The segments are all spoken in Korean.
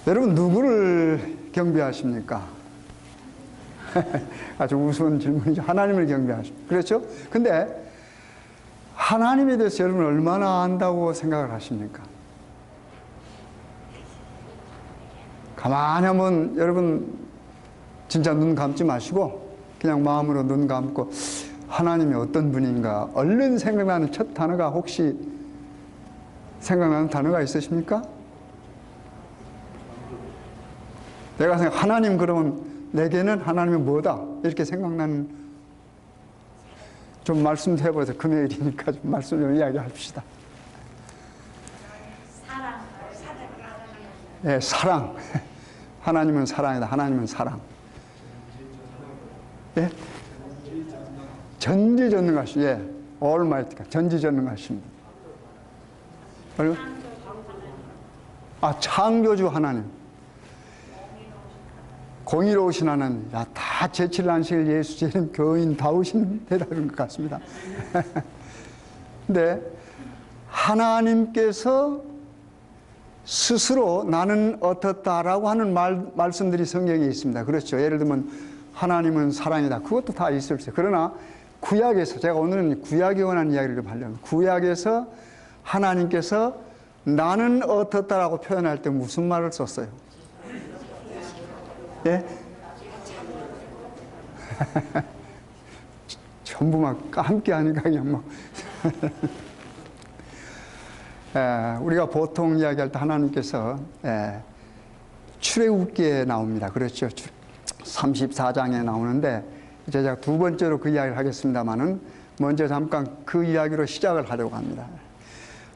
여러분 누구를 경배하십니까? 아주 우스운 질문이죠. 하나님을 경배하십니까? 그렇죠? 근데 하나님에 대해서 여러분 얼마나 안다고 생각을 하십니까? 가만히 한번 여러분 진짜 눈 감지 마시고 그냥 마음으로 눈 감고 하나님이 어떤 분인가 얼른 생각나는 첫 단어가 혹시 생각나는 단어가 있으십니까? 내가 생각 하나님 그러면 내게는 하나님이 뭐다 이렇게 생각나는 좀 말씀 해보세요. 금요일이니까 좀 말씀 좀 이야기합시다. 사랑. 예, 사랑. 하나님은 사랑이다. 하나님은 사랑. 예? 전지전능하신, 예, 올마이티가 전지전능하신 분. 창조주 하나님. 공의로우신 하나님. 다 제칠 안식일 예수 제님 교인다우신 대답인 것 같습니다. 근데 하나님께서 스스로 나는 어떻다라고 하는 말씀들이 성경에 있습니다. 그렇죠. 예를 들면 하나님은 사랑이다. 그것도 다 있을 수 있어요. 그러나 구약에서, 제가 오늘은 구약에 관한 이야기를 좀 하려면, 구약에서 하나님께서 나는 어떻다라고 표현할 때 무슨 말을 썼어요? 예? 전부 막 함께 하니까 그냥 뭐. 우리가 보통 이야기할 때 하나님께서 출애굽기에 나옵니다. 그렇죠. 34장에 나오는데 이제 제가 두 번째로 그 이야기를 하겠습니다만은 먼저 잠깐 그 이야기로 시작을 하려고 합니다.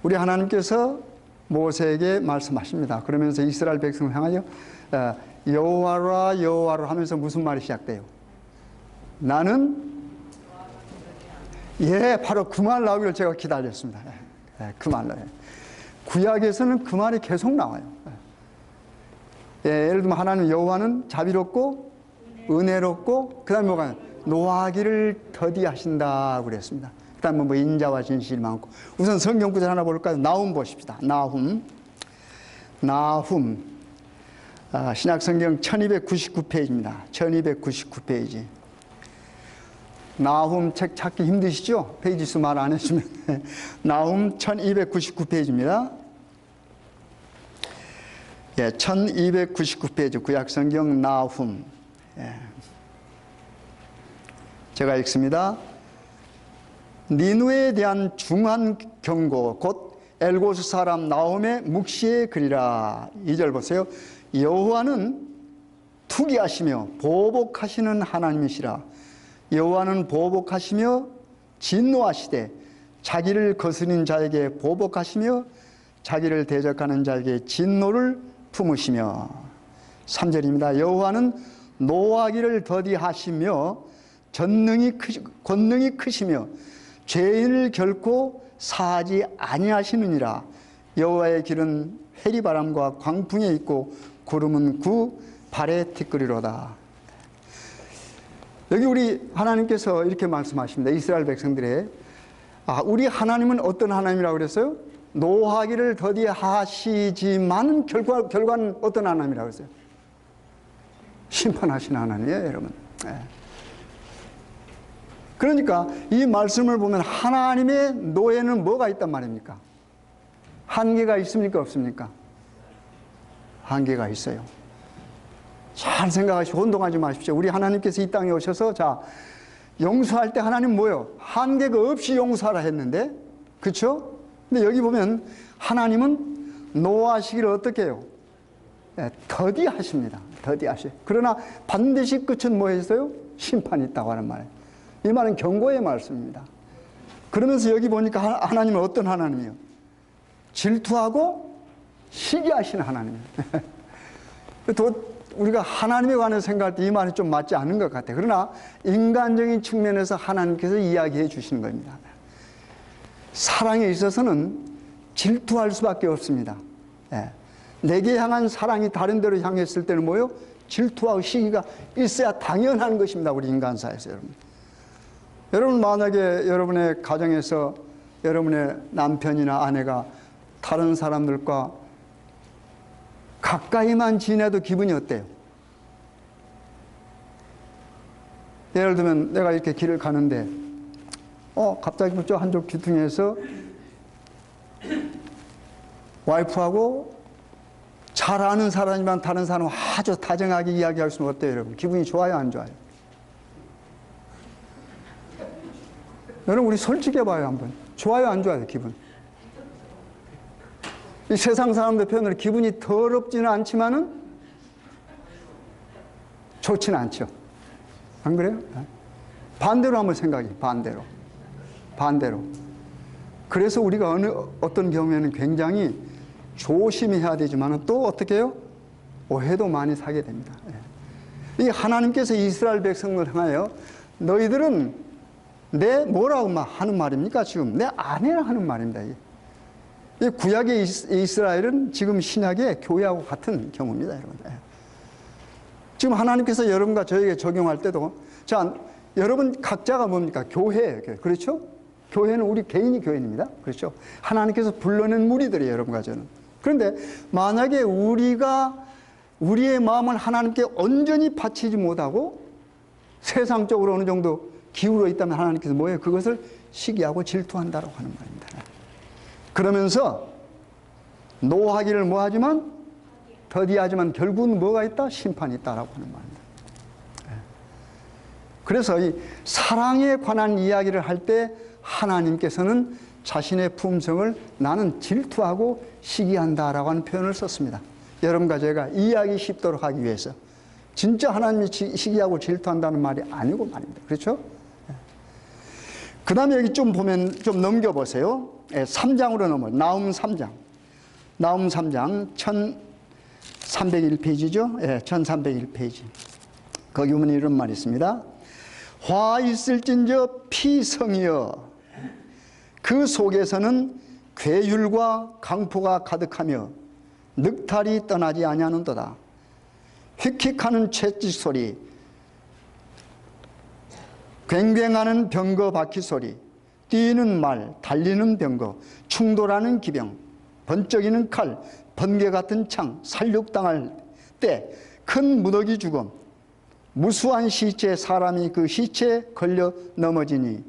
우리 하나님께서 모세에게 말씀하십니다. 그러면서 이스라엘 백성을 향하여 여호와라 여호와라 하면서 무슨 말이 시작돼요? 나는 바로 그 말 나오기를 제가 기다렸습니다. 그 말로. 구약에서는 그 말이 계속 나와요. 예를 들면 하나님 여호와는 자비롭고 은혜롭고 그 다음에 뭐가 노하기를 더디하신다 그랬습니다. 그 다음에 뭐 인자와 진실이 많고. 우선 성경 구절 하나 볼까요? 나훔 보십시다. 나훔 신약성경 1299페이지입니다. 1299페이지. 나훔 책 찾기 힘드시죠? 페이지 수 말 안 해주면. 나훔 1299페이지입니다. 예, 1299페이지 구약성경 나훔. 예. 제가 읽습니다. 니누에 대한 중한 경고 곧 엘고스 사람 나훔의 묵시의 글이라. 2절 보세요. 여호와는 투기하시며 보복하시는 하나님이시라. 여호와는 보복하시며 진노하시되 자기를 거스린 자에게 보복하시며 자기를 대적하는 자에게 진노를 품으시며. 3절입니다. 여호와는 노하기를 더디하시며 권능이 크시며 죄인을 결코 사하지 아니하시느니라. 여호와의 길은 회리바람과 광풍에 있고 구름은 그 발에 티끌이로다. 여기 우리 하나님께서 이렇게 말씀하십니다. 이스라엘 백성들의 우리 하나님은 어떤 하나님이라고 그랬어요? 노하기를 더디하시지만 결과는 어떤 하나님이라고 했어요? 심판하시는 하나님이에요, 여러분. 그러니까 이 말씀을 보면 하나님의 노에는 뭐가 있단 말입니까? 한계가 있습니까? 없습니까? 한계가 있어요. 잘 생각하시고 혼동하지 마십시오. 우리 하나님께서 이 땅에 오셔서 용서할 때 하나님 뭐예요? 한계가 없이 용서하라 했는데, 그렇죠? 근데 여기 보면 하나님은 노하시기를 어떻게 해요? 더디하십니다. 더디하셔요. 그러나 반드시 끝은 뭐 했어요? 심판이 있다고 하는 말이에요. 이 말은 경고의 말씀입니다. 그러면서 여기 보니까 하나님은 어떤 하나님이에요? 질투하고 시기하시는 하나님이에요. 우리가 하나님에 관해서 생각할 때 이 말이 좀 맞지 않는 것 같아요. 그러나 인간적인 측면에서 하나님께서 이야기해 주시는 겁니다. 사랑에 있어서는 질투할 수밖에 없습니다. 내게 향한 사랑이 다른 데로 향했을 때는 뭐예요? 질투하고 시기가 있어야 당연한 것입니다. 우리 인간사에서 여러분. 여러분 만약에 여러분의 가정에서 여러분의 남편이나 아내가 다른 사람들과 가까이만 지내도 기분이 어때요? 예를 들면 내가 이렇게 길을 가는데 갑자기 저 한쪽 귀퉁이에서 와이프하고 잘 아는 사람이면 다른 사람 아주 다정하게 이야기할 수는 어때요, 여러분? 기분이 좋아요, 안 좋아요? 여러분, 우리 솔직해봐요, 한번. 좋아요, 안 좋아요, 기분? 이 세상 사람들 표현으로 기분이 더럽지는 않지만은 좋지는 않죠. 안 그래요? 반대로 한번 생각해, 반대로. 그래서 우리가 어떤 경우에는 굉장히 조심해야 되지만 또 어떻게 해요? 오해도 많이 사게 됩니다. 이 하나님께서 이스라엘 백성을 향하여 너희들은 내 뭐라고 하는 말입니까? 지금 내 아내라 하는 말입니다. 이 구약의 이스라엘은 지금 신약의 교회하고 같은 경우입니다, 여러분. 지금 하나님께서 여러분과 저에게 적용할 때도 자, 여러분 각자가 뭡니까? 교회예요. 그렇죠? 교회는 우리 개인이 교인입니다. 그렇죠? 하나님께서 불러낸 무리들이에요, 여러분과 저는. 그런데 만약에 우리의 마음을 하나님께 온전히 바치지 못하고 세상적으로 어느 정도 기울어 있다면 하나님께서 뭐예요? 그것을 시기하고 질투한다고 하는 말입니다. 그러면서 노하기를 뭐하지만 더디하지만 결국은 뭐가 있다? 심판이 있다라고 하는 말입니다. 그래서 이 사랑에 관한 이야기를 할 때 하나님께서는 자신의 품성을 나는 질투하고 시기한다라고 하는 표현을 썼습니다. 여러분과 제가 이해하기 쉽도록 하기 위해서. 진짜 하나님이 시기하고 질투한다는 말이 아니고 말입니다. 그렇죠? 그 다음에 여기 좀 보면 좀 넘겨보세요. 3장으로 나움 3장. 나움 3장 1301페이지죠. 1301페이지. 거기 보면 이런 말이 있습니다. 화 있을진저 피성이여 그 속에서는 괴율과 강포가 가득하며 늑탈이 떠나지 아니하는도다. 휙휙하는 채찍 소리, 괭괭하는 병거 바퀴 소리, 뛰는 말, 달리는 병거, 충돌하는 기병, 번쩍이는 칼, 번개 같은 창, 살육당할 때 큰 무더기 죽음, 무수한 시체 사람이 그 시체에 걸려 넘어지니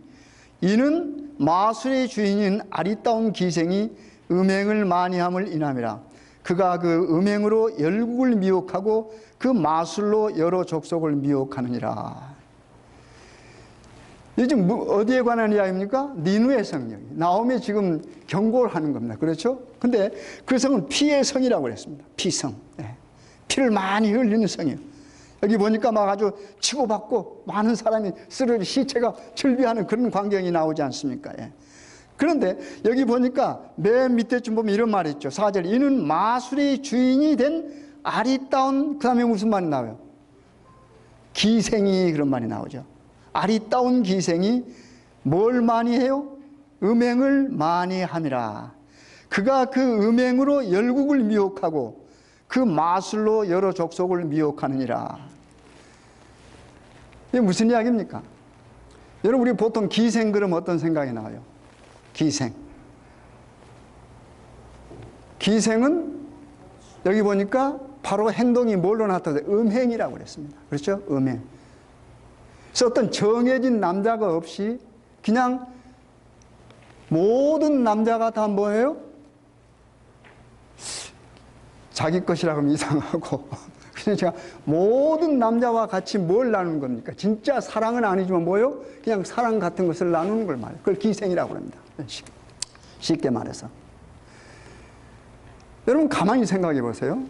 이는 마술의 주인인 아리따운 기생이 음행을 많이 함을 인함이라. 그가 그 음행으로 열국을 미혹하고 그 마술로 여러 족속을 미혹하느니라. 이제 어디에 관한 이야기입니까? 니누의 성이에요. 나홈이 지금 경고를 하는 겁니다. 그렇죠? 근데 그 성은 피의 성이라고 그랬습니다. 피성. 피를 많이 흘리는 성이에요. 여기 보니까 막 아주 치고받고 많은 사람이 쓰러져 시체가 절비하는 그런 광경이 나오지 않습니까? 그런데 여기 보니까 맨 밑에쯤 보면 이런 말이 있죠. 4절. 이는 마술의 주인이 된 아리따운, 그 다음에 무슨 말이 나와요? 기생이, 그런 말이 나오죠. 아리따운 기생이 뭘 많이 해요? 음행을 많이 함이라. 그가 그 음행으로 열국을 미혹하고 그 마술로 여러 족속을 미혹하느니라. 이게 무슨 이야기입니까? 여러분, 우리 보통 기생 그러면 어떤 생각이 나와요? 기생. 기생은 여기 보니까 바로 행동이 뭘로 나타나요? 음행이라고 그랬습니다. 그렇죠? 음행. 그래서 어떤 정해진 남자가 없이 그냥 모든 남자가 다 뭐예요? 자기 것이라고 하면 이상하고 그냥 제가 모든 남자와 같이 뭘 나누는 겁니까? 진짜 사랑은 아니지만 뭐예요? 그냥 사랑 같은 것을 나누는 걸 말해요. 그걸 기생이라고 합니다. 쉽게 말해서. 여러분 가만히 생각해 보세요.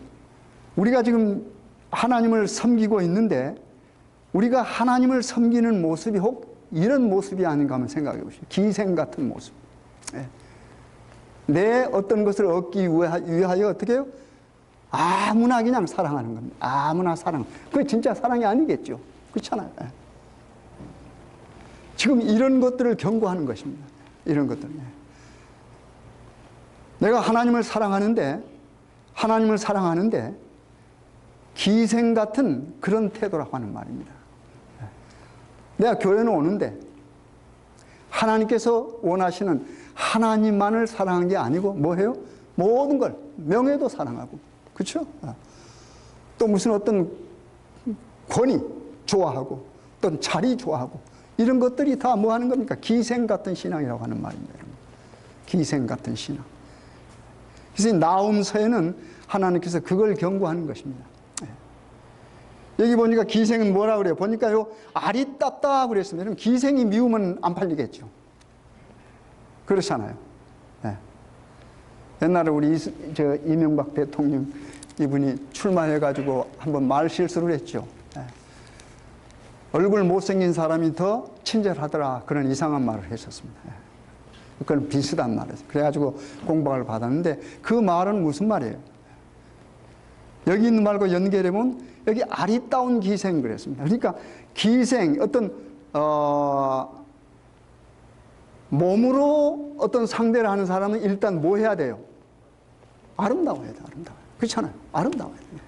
우리가 지금 하나님을 섬기고 있는데 우리가 하나님을 섬기는 모습이 혹 이런 모습이 아닌가 한번 생각해 보시죠. 기생 같은 모습. 내 어떤 것을 얻기 위하여 어떻게 해요? 아무나 그냥 사랑하는 겁니다. 아무나 사랑. 그게 진짜 사랑이 아니겠죠. 그렇잖아요. 지금 이런 것들을 경고하는 것입니다. 이런 것들. 내가 하나님을 사랑하는데 기생 같은 그런 태도라고 하는 말입니다. 내가 교회는 오는데 하나님께서 원하시는 하나님만을 사랑한 게 아니고 뭐해요? 모든 걸, 명예도 사랑하고 그렇죠? 또 무슨 어떤 권위 좋아하고 또 자리 좋아하고 이런 것들이 다 뭐 하는 겁니까? 기생 같은 신앙이라고 하는 말입니다. 기생 같은 신앙. 그래서 나훔서에는 하나님께서 그걸 경고하는 것입니다. 여기 보니까 기생은 뭐라 그래요? 보니까요, 알이 땄다 그랬습니다. 그럼 기생이 미우면 안 팔리겠죠. 그렇잖아요. 네. 옛날에 우리 이명박 대통령 이분이 출마해가지고 한번 말 실수를 했죠. 네. 얼굴 못생긴 사람이 더 친절하더라. 그런 이상한 말을 했었습니다. 네. 그건 비슷한 말이에요. 그래가지고 공박을 받았는데 그 말은 무슨 말이에요? 여기 있는 말과 연결해보면 여기 아리따운 기생 그랬습니다. 그러니까 기생, 어떤 몸으로 어떤 상대를 하는 사람은 일단 뭐 해야 돼요? 아름다워야 돼요. 아름다워요. 그렇잖아요. 아름다워야 돼요.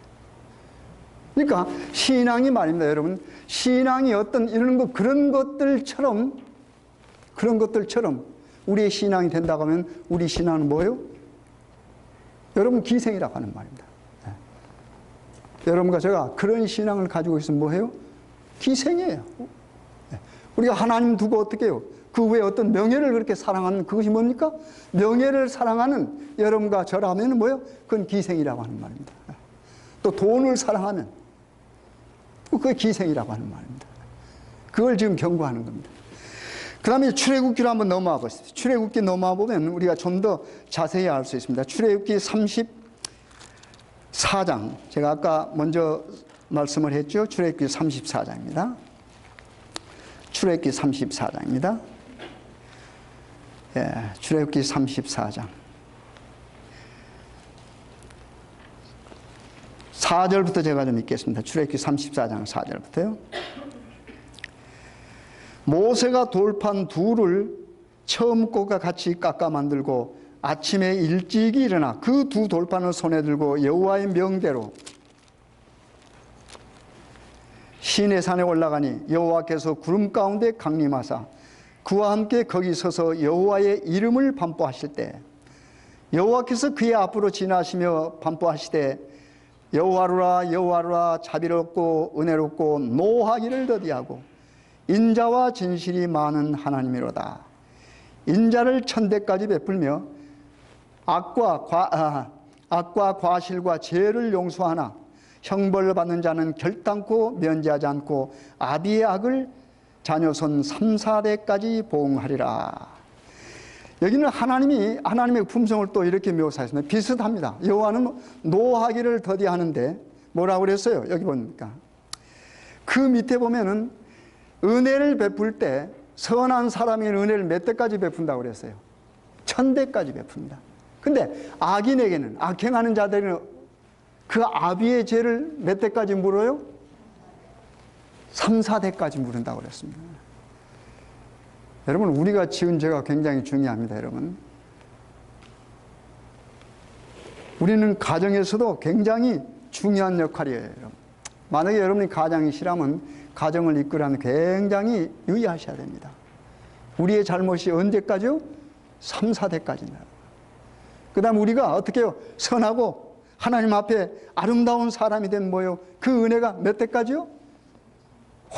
그러니까 신앙이 말입니다. 여러분, 신앙이 어떤 이런 것, 그런 것들처럼 우리의 신앙이 된다고 하면 우리 신앙은 뭐예요? 여러분, 기생이라고 하는 말입니다. 네. 여러분과 제가 그런 신앙을 가지고 있으면 뭐예요? 기생이에요. 네. 우리가 하나님 두고 어떻게 해요? 그 외에 어떤 명예를 그렇게 사랑하는 그것이 뭡니까? 명예를 사랑하는 여러분과 저라면 뭐예요? 그건 기생이라고 하는 말입니다. 네. 또 돈을 사랑하면 그게 기생이라고 하는 말입니다. 그걸 지금 경고하는 겁니다. 그 다음에 출애굽기로 한번 넘어와 보겠습니다. 출애굽기 넘어와 보면 우리가 좀 더 자세히 알 수 있습니다. 출애굽기 34장. 제가 아까 먼저 말씀을 했죠. 출애굽기 34장입니다. 출애굽기 34장입니다. 예, 출애굽기 34장. 4절부터 제가 좀 읽겠습니다. 출애굽기 34장 4절부터요. 모세가 돌판 둘을 처음 것과 같이 깎아 만들고 아침에 일찍이 일어나 그 두 돌판을 손에 들고 여호와의 명대로 시내산에 올라가니 여호와께서 구름 가운데 강림하사 그와 함께 거기 서서 여호와의 이름을 반포하실 때 여호와께서 그의 앞으로 지나시며 반포하시되 여호와루라 여호와루라 자비롭고 은혜롭고 노하기를 더디하고 인자와 진실이 많은 하나님이로다. 인자를 천대까지 베풀며 악과 과실과 죄를 용서하나 형벌을 받는 자는 결단코 면제하지 않고 아비의 악을 자녀손 3, 4대까지 보응하리라. 여기는 하나님의 품성을 또 이렇게 묘사했습니다. 비슷합니다. 여호와는 노하기를 더디하는데 뭐라고 그랬어요? 여기 보니까 그 밑에 보면은 은혜를 베풀 때 선한 사람이 은혜를 몇 대까지 베푼다고 그랬어요? 1000대까지 베풉니다. 근데 악인에게는, 악행하는 자들은 그 아비의 죄를 몇 대까지 물어요? 3, 4대까지 물은다고 그랬습니다. 여러분, 우리가 지은 죄가 굉장히 중요합니다. 여러분, 우리는 가정에서도 굉장히 중요한 역할이에요. 여러분. 만약에 여러분이 가장이 싫으면 가정을 이끌어가는 굉장히 유의하셔야 됩니다. 우리의 잘못이 언제까지요? 3, 4대까지입니다. 그 다음 우리가 어떻게 해요? 선하고 하나님 앞에 아름다운 사람이 된 뭐예요? 그 은혜가 몇 대까지요?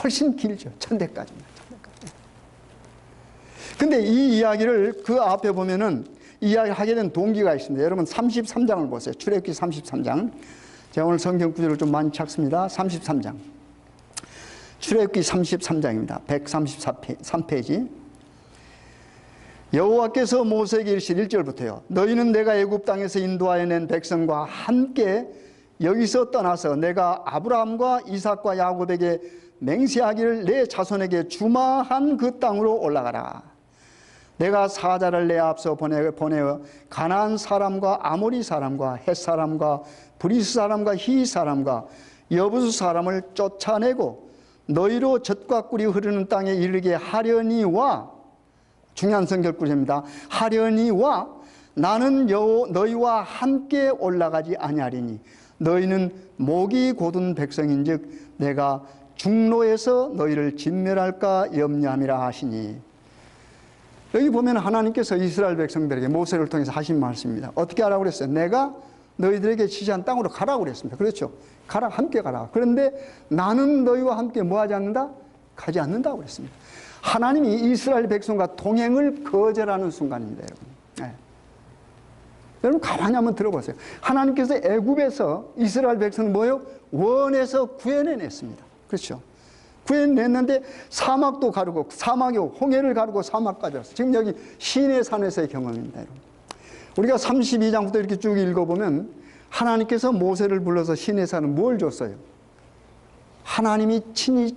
훨씬 길죠. 1000대까지입니다. 1000대까지. 근데 이 이야기를 그 앞에 보면은 이야기하게 된 동기가 있습니다. 여러분 33장을 보세요. 출애굽기 33장. 제가 오늘 성경 구절을 좀 많이 찾습니다. 33장. 출애굽기 33장입니다. 133페이지. 여호와께서 모세에게 이르시되 1절부터요. 너희는 내가 애굽 땅에서 인도하여 낸 백성과 함께 여기서 떠나서 내가 아브라함과 이삭과 야곱에게 맹세하기를 내 자손에게 주마한 그 땅으로 올라가라. 내가 사자를 내 앞서 보내어 가나안 사람과 아모리 사람과 헷 사람과 브리스 사람과 히 사람과 여부수 사람을 쫓아내고 너희로 젖과 꿀이 흐르는 땅에 이르게 하려니와, 중요한 성결구절입니다. 하려니와 나는 너희와 함께 올라가지 아니하리니 너희는 목이 곧은 백성인즉 내가 중로에서 너희를 진멸할까 염려함이라 하시니. 여기 보면 하나님께서 이스라엘 백성들에게 모세를 통해서 하신 말씀입니다. 어떻게 하라고 그랬어요? 내가 너희들에게 지시한 땅으로 가라고 그랬습니다. 그렇죠? 가라, 함께 가라. 그런데 나는 너희와 함께 뭐 하지 않는다? 가지 않는다고 그랬습니다. 하나님이 이스라엘 백성과 동행을 거절하는 순간입니다, 여러분. 네. 여러분 가만히 한번 들어보세요. 하나님께서 애굽에서 이스라엘 백성을 뭐요? 원에서 구해내냈습니다. 그렇죠? 구해냈는데 사막도 가르고 사막이 홍해를 가르고 사막까지 왔어요. 지금 여기 시내산에서의 경험입니다, 여러분. 우리가 32장부터 이렇게 쭉 읽어보면 하나님께서 모세를 불러서 시내산은 뭘 줬어요? 하나님이 친히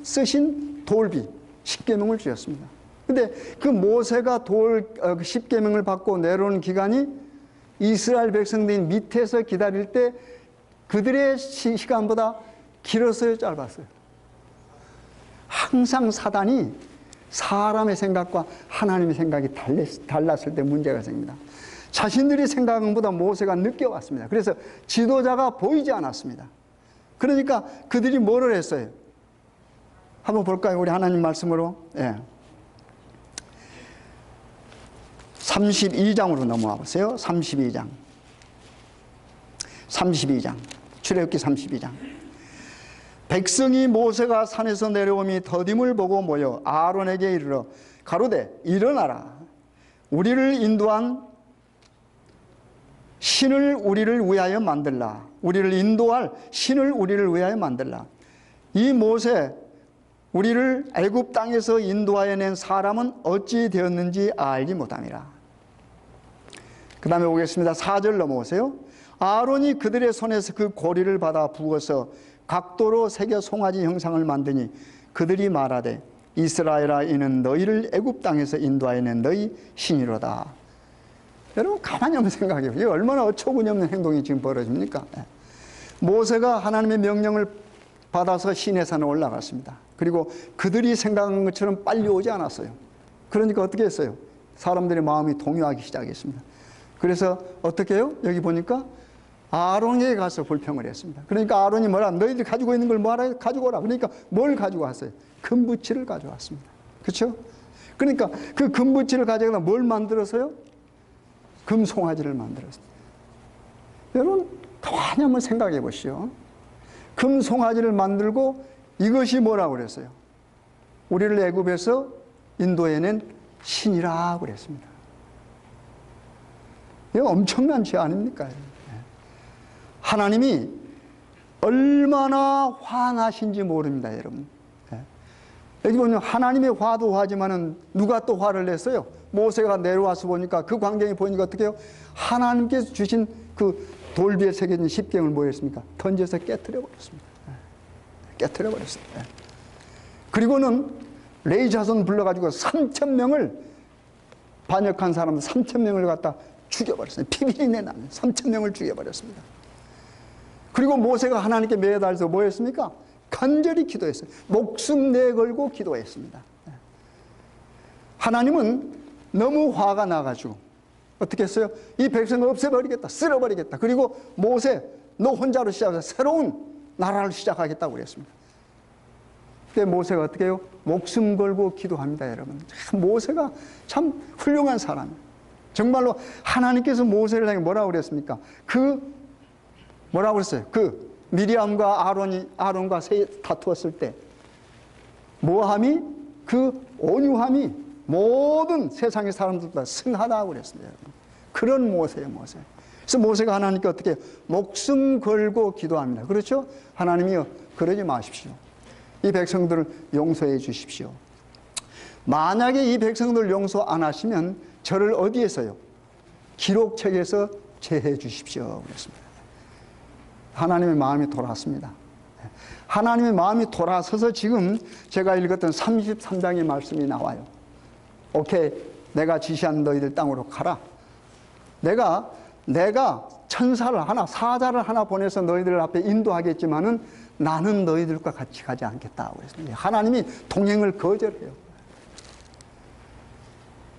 쓰신 돌비, 십계명을 주셨습니다. 근데 그 모세가 십계명을 받고 내려오는 기간이 이스라엘 백성들이 밑에서 기다릴 때 그들의 시간보다 길었어요, 짧았어요? 항상 사단이 사람의 생각과 하나님의 생각이 달랐을 때 문제가 생깁니다. 자신들이 생각한 것보다 모세가 늦게 왔습니다. 그래서 지도자가 보이지 않았습니다. 그러니까 그들이 뭐를 했어요? 한번 볼까요? 우리 하나님 말씀으로. 예. 32장으로 넘어와 보세요. 32장. 출애굽기 32장. 백성이 모세가 산에서 내려오니 더딤을 보고 모여 아론에게 이르러 가로되 일어나라. 우리를 인도한 신을 우리를 위하여 만들라. 우리를 인도할 신을 우리를 위하여 만들라. 이 모세 우리를 애굽 땅에서 인도하여 낸 사람은 어찌 되었는지 알지 못함이라. 그 다음에 오겠습니다. 4절 넘어오세요. 아론이 그들의 손에서 그 고리를 받아 부어서 각도로 새겨 송아지 형상을 만드니 그들이 말하되 이스라엘아 이는 너희를 애굽 땅에서 인도하여 낸 너희 신이로다. 여러분 가만히 한번 생각해요. 이게 얼마나 어처구니 없는 행동이 지금 벌어집니까? 모세가 하나님의 명령을 받아서 시내산에 올라갔습니다. 그리고 그들이 생각한 것처럼 빨리 오지 않았어요. 그러니까 어떻게 했어요? 사람들의 마음이 동요하기 시작했습니다. 그래서 어떻게 해요? 여기 보니까 아론에게 가서 불평을 했습니다. 그러니까 아론이 뭐라? 너희들 가지고 있는 걸 뭐하라? 가지고 오라. 그러니까 뭘 가지고 왔어요? 금붙이를 가져왔습니다. 그렇죠? 그러니까 그 금붙이를 가져가서 뭘 만들었어요? 금송아지를 만들었습니다. 여러분 가만히 한번 생각해 보시오. 금송아지를 만들고 이것이 뭐라고 그랬어요? 우리를 애굽에서 인도해낸 신이라고 그랬습니다. 이거 엄청난 죄 아닙니까? 하나님이 얼마나 화나신지 모릅니다, 여러분. 여기 보면 하나님의 화도 화지만은 누가 또 화를 냈어요? 모세가 내려와서 보니까 그 광경이 보니까 어떻게 해요? 하나님께서 주신 그 돌비에 새겨진 십계명을 뭐 했습니까? 던져서 깨트려 버렸습니다. 깨트려 버렸습니다. 그리고는 레위 자손 불러가지고 3,000명을 반역한 사람들 3,000명을 갖다 죽여버렸어요. 피비린내 나는 3,000명을 죽여버렸습니다. 그리고 모세가 하나님께 매달려서 뭐 했습니까? 간절히 기도했어요. 목숨 내걸고 기도했습니다. 하나님은 너무 화가 나가지고 어떻게 했어요? 이 백성을 없애버리겠다, 쓸어버리겠다. 그리고 모세 너 혼자로 시작해서 새로운 나라를 시작하겠다고 그랬습니다. 그때 모세가 어떻게 해요? 목숨 걸고 기도합니다, 여러분. 모세가 참 훌륭한 사람이에요. 정말로 하나님께서 모세를 향해 뭐라고 그랬습니까? 뭐라고 그랬어요? 미리암과 아론과 다투었을 때 모함이 그 온유함이 모든 세상의 사람들보다 승하다고 그랬습니다, 여러분. 그런 모세예요, 모세. 그래서 모세가 하나님께 어떻게 목숨 걸고 기도합니다. 그렇죠? 하나님이요, 그러지 마십시오. 이 백성들을 용서해 주십시오. 만약에 이 백성들을 용서 안 하시면 저를 어디에서요? 기록책에서 제해 주십시오. 그랬습니다. 하나님의 마음이 돌아왔습니다. 하나님의 마음이 돌아서서 지금 제가 읽었던 33장의 말씀이 나와요. 오케이, 내가 지시한 너희들 땅으로 가라. 내가 천사를 하나, 사자를 하나 보내서 너희들 앞에 인도하겠지만은 나는 너희들과 같이 가지 않겠다고 했습니다. 하나님이 동행을 거절해요.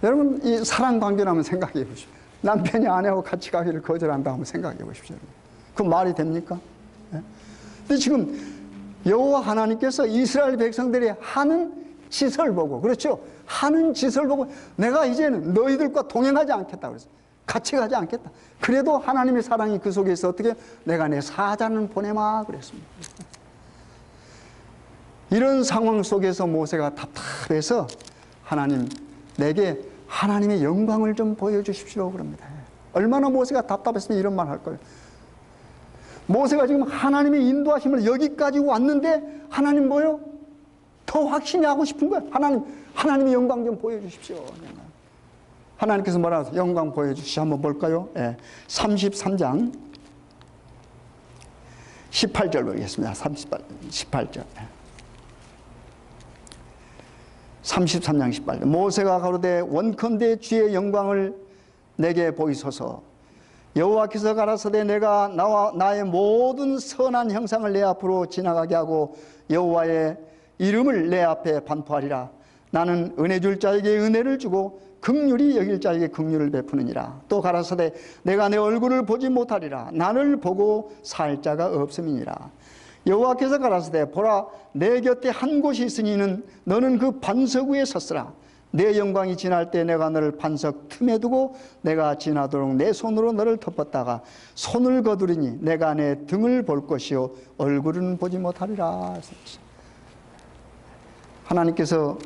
여러분, 이 사랑 관계를 한번 생각해 보십시오. 남편이 아내하고 같이 가기를 거절한다 한번 생각해 보십시오. 그 말이 됩니까? 근데 지금 여호와 하나님께서 이스라엘 백성들이 하는 짓을 보고, 그렇죠? 하는 짓을 보고 내가 이제는 너희들과 동행하지 않겠다고 그랬어요. 같이 가지 않겠다. 그래도 하나님의 사랑이 그 속에서 어떻게 내가 내 사자는 보내마 그랬습니다. 이런 상황 속에서 모세가 답답해서 하나님 내게 하나님의 영광을 좀 보여주십시오 그럽니다. 얼마나 모세가 답답했으면 이런 말 할 거예요. 모세가 지금 하나님의 인도하심을 여기까지 왔는데 하나님 뭐요? 더 확신이 하고 싶은 거예요. 하나님의 영광 좀 보여주십시오. 하나님께서 뭐라 하세요? 영광 보여주시오. 한번 볼까요? 33장 18절 보겠습니다. 18절. 33장 18절. 모세가 가로되 원컨대 주의 영광을 내게 보이소서. 여호와께서 가라사대 내가 나의 모든 선한 형상을 내 앞으로 지나가게 하고 여호와의 이름을 내 앞에 반포하리라. 나는 은혜 줄 자에게 은혜를 주고 긍휼히 여길 자에게 긍휼을 베푸느니라. 또 가라사대 내가 내 얼굴을 보지 못하리라. 나를 보고 살 자가 없음이니라. 여호와께서 가라사대 보라 내 곁에 한 곳이 있으니는 너는 그 반석 위에 섰으라. 내 영광이 지날 때 내가 너를 반석 틈에 두고 내가 지나도록 내 손으로 너를 덮었다가 손을 거두리니 내가 내 등을 볼 것이요 얼굴은 보지 못하리라. 하나님께서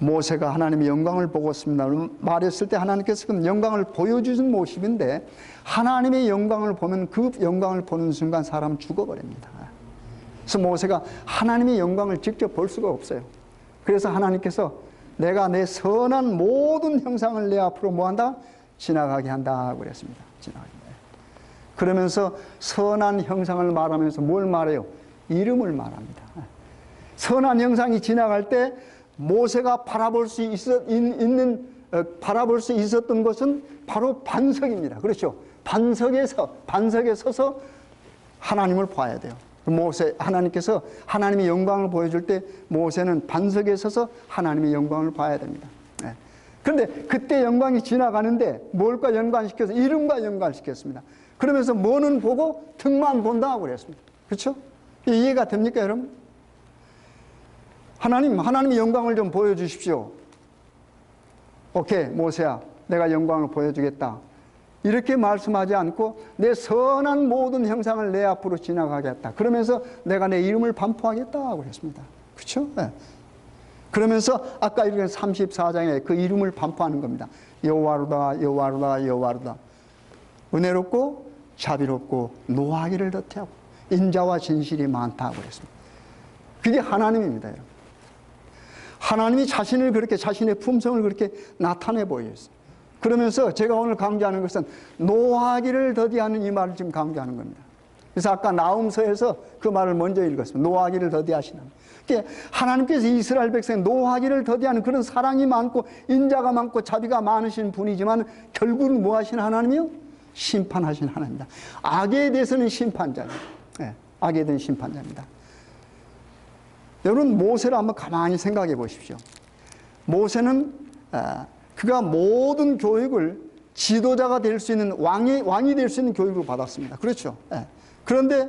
모세가 하나님의 영광을 보고 있습니다 말했을 때 하나님께서 그럼 영광을 보여주신 모습인데 하나님의 영광을 보면 그 영광을 보는 순간 사람 죽어버립니다. 그래서 모세가 하나님의 영광을 직접 볼 수가 없어요. 그래서 하나님께서 내가 내 선한 모든 형상을 내 앞으로 뭐한다? 지나가게 한다 그랬습니다. 지나가게. 그러면서 선한 형상을 말하면서 뭘 말해요? 이름을 말합니다. 선한 형상이 지나갈 때 모세가 바라볼 수 있었던 것은 바로 반석입니다. 그렇죠? 반석에 서서 하나님을 봐야 돼요. 하나님께서 하나님의 영광을 보여줄 때 모세는 반석에 서서 하나님의 영광을 봐야 됩니다. 그런데 그때 영광이 지나가는데 뭘과 연관시켜서 이름과 연관시켰습니다. 그러면서 뭐는 보고 등만 본다고 그랬습니다. 그렇죠? 이해가 됩니까 여러분? 하나님의 영광을 좀 보여주십시오. 오케이 모세야 내가 영광을 보여주겠다. 이렇게 말씀하지 않고 내 선한 모든 형상을 내 앞으로 지나가겠다. 그러면서 내가 내 이름을 반포하겠다고 했습니다. 그렇죠? 네. 그러면서 아까 읽은 34장에 그 이름을 반포하는 겁니다. 여호와로다 여호와로다 여호와로다. 은혜롭고 자비롭고 노하기를 덧하고 인자와 진실이 많다고 그랬습니다. 그게 하나님입니다. 여러분. 하나님이 자신을 그렇게 자신의 품성을 그렇게 나타내 보였어요. 그러면서 제가 오늘 강조하는 것은 노하기를 더디하는 이 말을 지금 강조하는 겁니다. 그래서 아까 나훔서에서 그 말을 먼저 읽었습니다. 노하기를 더디하시는. 하나님께서 이스라엘 백성 노하기를 더디하는 그런 사랑이 많고 인자가 많고 자비가 많으신 분이지만 결국은 뭐 하시는 하나님이요? 심판하신 하나님입니다. 악에 대해서는 심판자입니다. 네, 악에 대한 심판자입니다. 여러분 모세를 한번 가만히 생각해 보십시오. 모세는 그가 모든 교육을 지도자가 될 수 있는 왕이 될 수 있는 교육을 받았습니다. 그렇죠? 그런데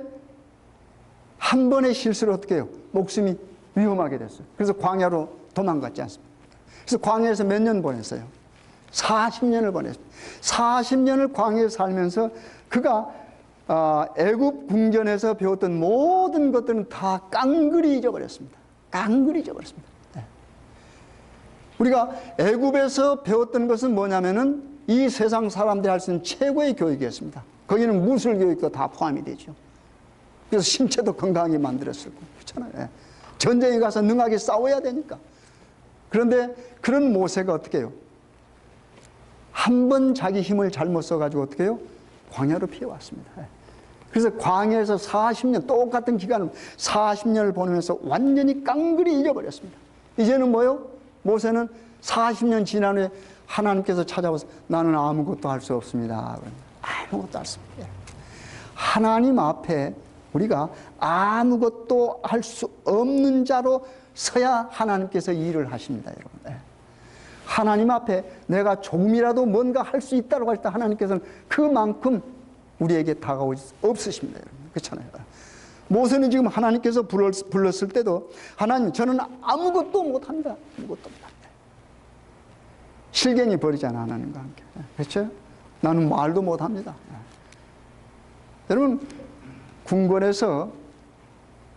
한 번의 실수로 어떻게 해요? 목숨이 위험하게 됐어요. 그래서 광야로 도망갔지 않습니까? 그래서 광야에서 몇 년 보냈어요? 40년을 보냈습니다. 40년을 광야에 살면서 그가 애굽 궁전에서 배웠던 모든 것들은 다 깡그리 잊어버렸습니다. 깡그리 잊어버렸습니다. 우리가 애굽에서 배웠던 것은 뭐냐면은 이 세상 사람들이 할 수 있는 최고의 교육이었습니다. 거기는 무술 교육도 다 포함이 되죠. 그래서 신체도 건강하게 만들었을 거고 그렇잖아요. 전쟁에 가서 능하게 싸워야 되니까. 그런데 그런 모세가 어떻게 해요? 한 번 자기 힘을 잘못 써가지고 어떻게 해요? 광야로 피해왔습니다. 그래서 광야에서 40년 똑같은 기간을 40년을 보내면서 완전히 깡그리 잊어버렸습니다. 이제는 뭐요? 모세는 40년 지난 후에 하나님께서 찾아와서 나는 아무것도 할 수 없습니다. 아무것도 할 수 없습니다. 하나님 앞에 우리가 아무것도 할 수 없는 자로 서야 하나님께서 일을 하십니다. 여러분. 하나님 앞에 내가 조금이라도 뭔가 할 수 있다고 할 때 하나님께서는 그만큼 우리에게 다가오지 없으십니다. 여러분. 그렇잖아요. 모세는 지금 하나님께서 불렀을 때도 하나님 저는 아무것도 못합니다. 아무것도 못합니다. 실갱이 버리잖아, 하나님과 함께. 그렇죠? 나는 말도 못합니다. 여러분, 궁궐에서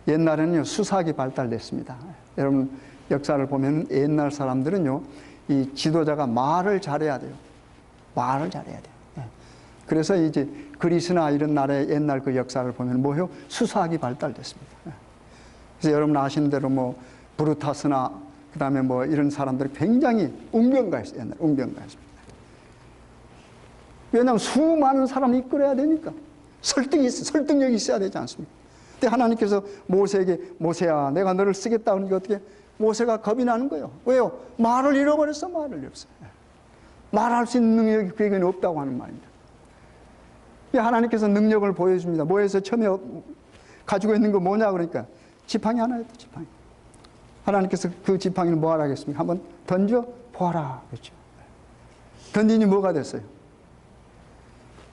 옛날에는요, 수사기 발달됐습니다. 여러분, 역사를 보면 옛날 사람들은요, 이 지도자가 말을 잘해야 돼요. 말을 잘해야 돼요. 그래서 이제 그리스나 이런 나라의 옛날 그 역사를 보면 뭐요? 수사기 발달됐습니다. 그래서 여러분 아시는 대로 뭐 브루타스나 그 다음에 뭐 이런 사람들이 굉장히 웅변가였어요. 옛날 웅변가였습니다. 왜냐하면 수많은 사람이 이끌어야 되니까. 설득력이 있어야 되지 않습니까? 근데 하나님께서 모세에게 모세야 내가 너를 쓰겠다 그러니까 어떻게 모세가 겁이 나는 거예요. 왜요? 말을 잃어버렸어. 말을 잃었어. 말할 수 있는 능력이 그에게는 없다고 하는 말입니다. 하나님께서 능력을 보여줍니다. 모에서 처음에 가지고 있는 거 뭐냐 그러니까 지팡이 하나였다. 지팡이. 하나님께서 그 지팡이는 뭐 하라겠습니까? 한번 던져 보아라. 그렇죠. 던지니 뭐가 됐어요?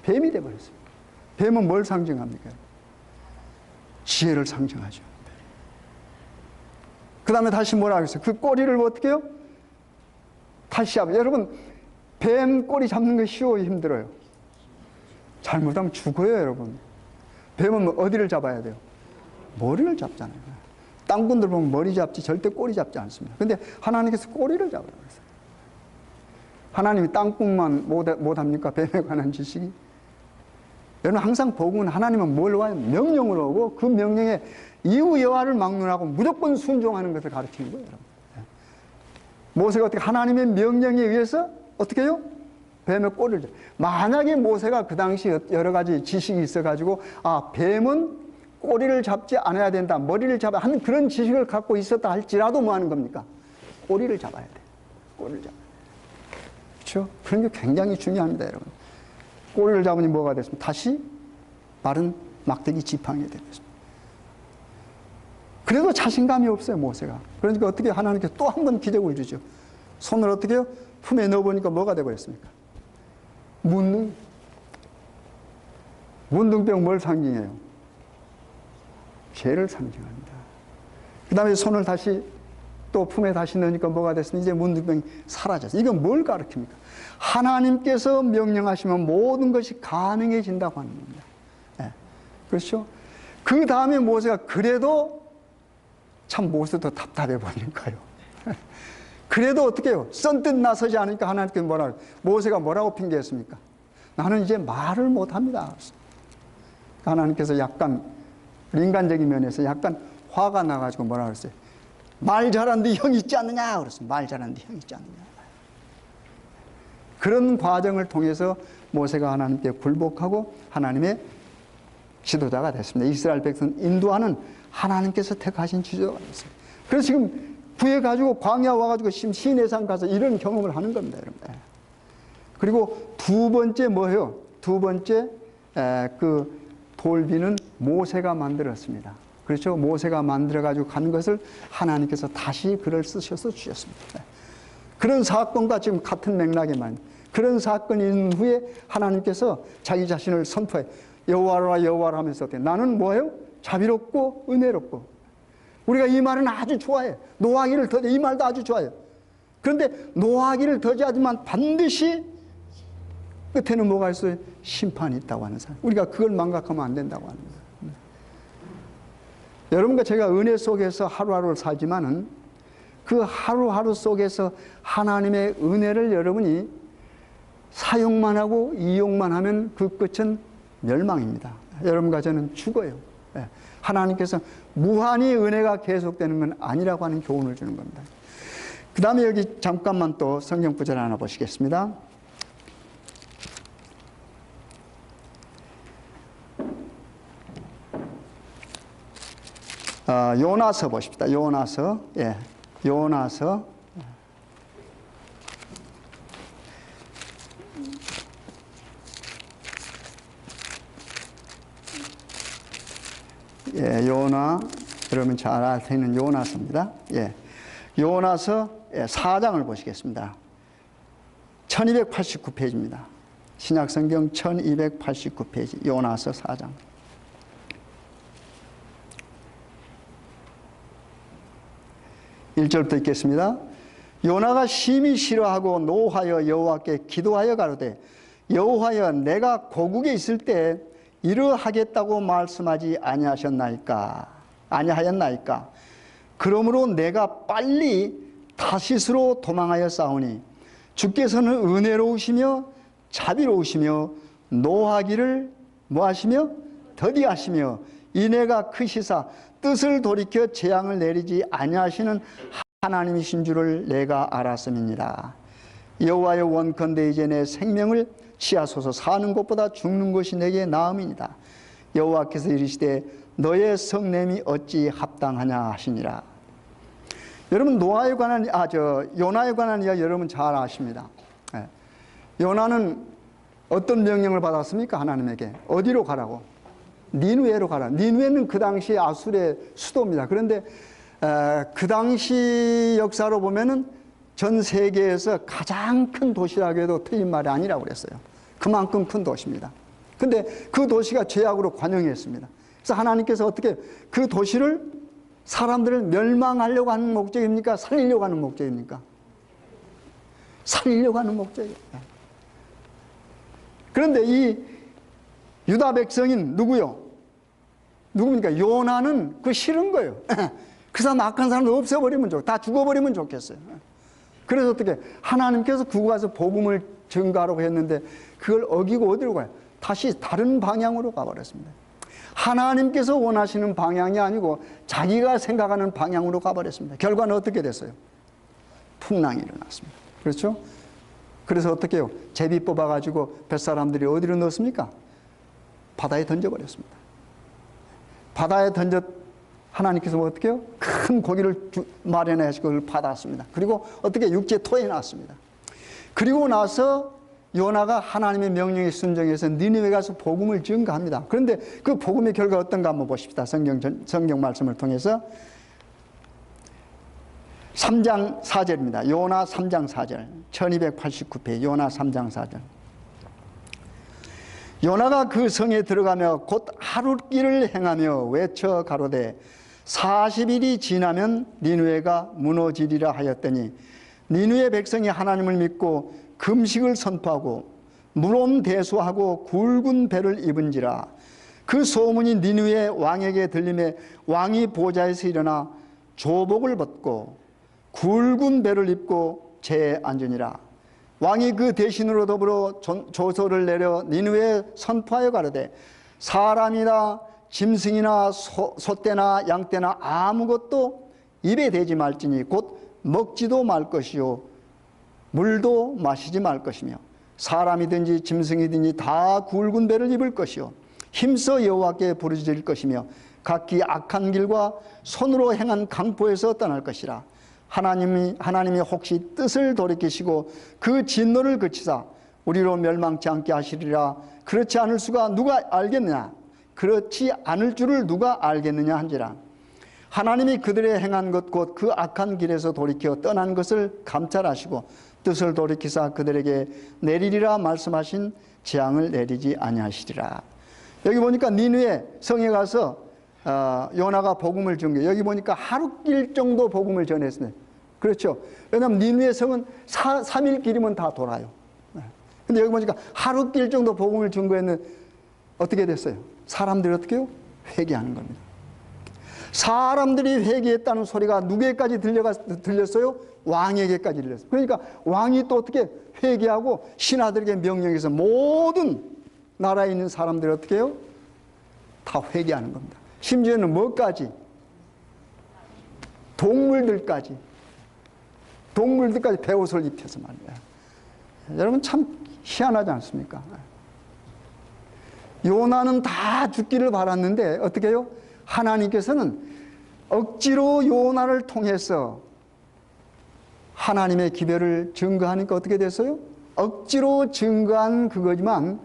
뱀이 돼버렸어요. 뱀은 뭘 상징합니까? 지혜를 상징하죠. 그 다음에 다시 뭐라 하겠어요? 그 꼬리를 어떻게 해요? 다시 잡아요. 여러분, 뱀 꼬리 잡는 거 쉬워요? 힘들어요? 잘못하면 죽어요, 여러분. 뱀은 어디를 잡아야 돼요? 머리를 잡잖아요. 땅꾼들 보면 머리 잡지 절대 꼬리 잡지 않습니다. 근데 하나님께서 꼬리를 잡으라고 했어요. 하나님이 땅꾼만 못합니까? 뱀에 관한 지식이? 여러분 항상 복음은 하나님은 뭘 와요? 명령을 오고 그 명령에 이후 여하를 막론하고 무조건 순종하는 것을 가르치는 거예요, 여러분. 모세가 어떻게 하나님의 명령에 의해서 어떻게 해요? 뱀의 꼬리를 잡아요. 만약에 모세가 그 당시 여러 가지 지식이 있어가지고 아 뱀은 꼬리를 잡지 않아야 된다, 머리를 잡아야 하는 그런 지식을 갖고 있었다 할지라도 뭐 하는 겁니까? 꼬리를 잡아야 돼. 꼬리를 잡아야 돼. 그렇죠? 그런 게 굉장히 중요합니다, 여러분. 꼬리를 잡으니 뭐가 됐습니까? 다시 마른 막대기 지팡이가 되겠습니다. 그래도 자신감이 없어요, 모세가. 그러니까 어떻게 하나님께서 또 한 번 기적을 주죠. 손을 어떻게 해요? 품에 넣어보니까 뭐가 되어버렸습니까? 문둥. 문둥병 뭘 상징해요? 죄를 상징합니다. 그 다음에 손을 다시 또 품에 다시 넣으니까 뭐가 됐습니까? 이제 문둥병이 사라졌어요. 이건 뭘 가르칩니까? 하나님께서 명령하시면 모든 것이 가능해진다고 하는 겁니다. 네. 그렇죠? 그 다음에 모세가 그래도 참 모세도 답답해 보니까요. 그래도 어떻게 해요? 선뜻 나서지 않으니까 하나님께서 뭐라고, 모세가 뭐라고 핑계했습니까? 나는 이제 말을 못합니다. 하나님께서 약간 인간적인 면에서 약간 화가 나가지고 뭐라고 그랬어요? 말 잘하는데 형 있지 않느냐? 그랬어요. 말 잘하는데 형 있지 않느냐? 그런 과정을 통해서 모세가 하나님께 굴복하고 하나님의 지도자가 됐습니다. 이스라엘 백성 인도하는 하나님께서 택하신 지도자가 됐어요. 그래서 지금 구해가지고 광야 와가지고 시내산 가서 이런 경험을 하는 겁니다, 여러분. 그리고 두 번째 뭐예요? 두 번째 그 돌비는 모세가 만들었습니다. 그렇죠? 모세가 만들어가지고 간 것을 하나님께서 다시 글을 쓰셔서 주셨습니다. 그런 사건과 지금 같은 맥락에만 그런 사건이 있는 후에 하나님께서 자기 자신을 선포해 여호와라 여호와라 하면서 나는 뭐예요? 자비롭고 은혜롭고. 우리가 이 말은 아주 좋아해요. 노하기를 더디 이 말도 아주 좋아해요. 그런데 노하기를 더디하지만 반드시 끝에는 뭐가 있어요? 심판이 있다고 하는 사람. 우리가 그걸 망각하면 안 된다고 하는 거예요. 여러분과 제가 은혜 속에서 하루하루를 살지만은 그 하루하루 속에서 하나님의 은혜를 여러분이 사용만 하고 이용만 하면 그 끝은 멸망입니다. 여러분과 저는 죽어요. 하나님께서 무한히 은혜가 계속되는 건 아니라고 하는 교훈을 주는 겁니다. 그 다음에 여기 잠깐만 또 성경 구절 하나 보시겠습니다. 요나서 보십시다. 요나서. 예. 요나서. 예, 요나, 여러분 잘 알 테는 요나서입니다. 예. 요나서 4장을 보시겠습니다. 1289페이지입니다. 신약성경 1289페이지, 요나서 4장. 1절부터 읽겠습니다. 요나가 심히 싫어하고 노하여 여호와께 기도하여 가로되 여호와여 내가 고국에 있을 때 이러하겠다고 말씀하지 아니하였나이까. 그러므로 내가 빨리 타싯으로 도망하여 싸우니 주께서는 은혜로우시며 자비로우시며 노하기를 뭐하시며 더디하시며 인애가 크시사 뜻을 돌이켜 재앙을 내리지 아니하시는 하나님이신 줄을 내가 알았음이니라. 여호와여 원컨대 이제 내 생명을 취하소서. 사는 것보다 죽는 것이 내게 나음이니라. 여호와께서 이르시되 너의 성냄이 어찌 합당하냐 하시니라. 여러분 요나에 관한 이야기 여러분 잘 아십니다. 요나는 어떤 명령을 받았습니까? 하나님에게 어디로 가라고? 니느웨로 가라. 니느웨는 그 당시 아수르의 수도입니다. 그런데 그 당시 역사로 보면은 전 세계에서 가장 큰 도시라고 해도 틀린 말이 아니라고 그랬어요. 그만큼 큰 도시입니다. 근데 그 도시가 죄악으로 관영했습니다. 그래서 하나님께서 어떻게 그 도시를 사람들을 멸망하려고 하는 목적입니까? 살리려고 하는 목적입니까? 살리려고 하는 목적이에요. 그런데 이 유다 백성인 누굽니까? 요나는 그 싫은 거예요. 그 사람 악한 사람들 없애버리면 다 죽어버리면 좋겠어요. 그래서 어떻게 하나님께서 그곳 가서 복음을 전가하라고 했는데 그걸 어기고 어디로 가요? 다시 다른 방향으로 가버렸습니다. 하나님께서 원하시는 방향이 아니고 자기가 생각하는 방향으로 가버렸습니다. 결과는 어떻게 됐어요? 풍랑이 일어났습니다. 그렇죠? 그래서 어떻게 해요? 제비 뽑아가지고 뱃사람들이 어디로 넣었습니까? 바다에 던져버렸습니다. 바다에 하나님께서 어떻게 해요? 큰 고기를 마련해 하시고 그걸 받았습니다. 그리고 어떻게 육지에 토해 놨습니다. 그리고 나서 요나가 하나님의 명령에 순종해서 니느웨 가서 복음을 증거합니다. 그런데 그 복음의 결과 어떤가 한번 보십시다. 성경 말씀을 통해서 3장 4절입니다. 요나 3장 4절 1289페이지 요나 3장 4절. 요나가 그 성에 들어가며 곧 하룻길을 행하며 외쳐 가로되 40일이 지나면 니느웨가 무너지리라 하였더니 니느웨 백성이 하나님을 믿고 금식을 선포하고 문온대수하고 굵은 배를 입은지라. 그 소문이 니느웨 왕에게 들림에 왕이 보좌에서 일어나 조복을 벗고 굵은 배를 입고 재에 앉으니라. 왕이 그 대신으로 더불어 조서를 내려 니느웨에 선포하여 가로되 사람이나 짐승이나 소떼나 양떼나 아무것도 입에 대지 말지니 곧 먹지도 말 것이요 물도 마시지 말 것이며 사람이든지 짐승이든지 다 굵은 배를 입을 것이요 힘써 여호와께 부르짖을 것이며 각기 악한 길과 손으로 행한 강포에서 떠날 것이라. 하나님이 혹시 뜻을 돌이키시고 그 진노를 그치사 우리로 멸망치 않게 하시리라. 그렇지 않을 수가 누가 알겠느냐? 그렇지 않을 줄을 누가 알겠느냐 한지라. 하나님이 그들의 행한 것 곧 그 악한 길에서 돌이켜 떠난 것을 감찰하시고 뜻을 돌이키사 그들에게 내리리라 말씀하신 재앙을 내리지 아니하시리라. 여기 보니까 니느웨 성에 가서 요나가 복음을 전개. 여기 보니까 하룻길 정도 복음을 전했어요. 그렇죠. 왜냐하면 니느웨 성은 3일 길이면 다 돌아요. 근데 여기 보니까 하룻길 정도 복음을 전거했는데 어떻게 됐어요? 사람들이 어떻게 해요? 회개하는 겁니다. 사람들이 회개했다는 소리가 누구에게까지 들렸어요? 왕에게까지 들렸어요. 그러니까 왕이 또 어떻게 회개하고 신하들에게 명령해서 모든 나라에 있는 사람들이 어떻게 해요? 다 회개하는 겁니다. 심지어는 뭐까지? 동물들까지 베옷을 입혀서 말이에요. 여러분 참 희한하지 않습니까? 요나는 다 죽기를 바랐는데 어떻게 해요? 하나님께서는 억지로 요나를 통해서 하나님의 기별을 증거하니까 어떻게 됐어요? 억지로 증거한 그거지만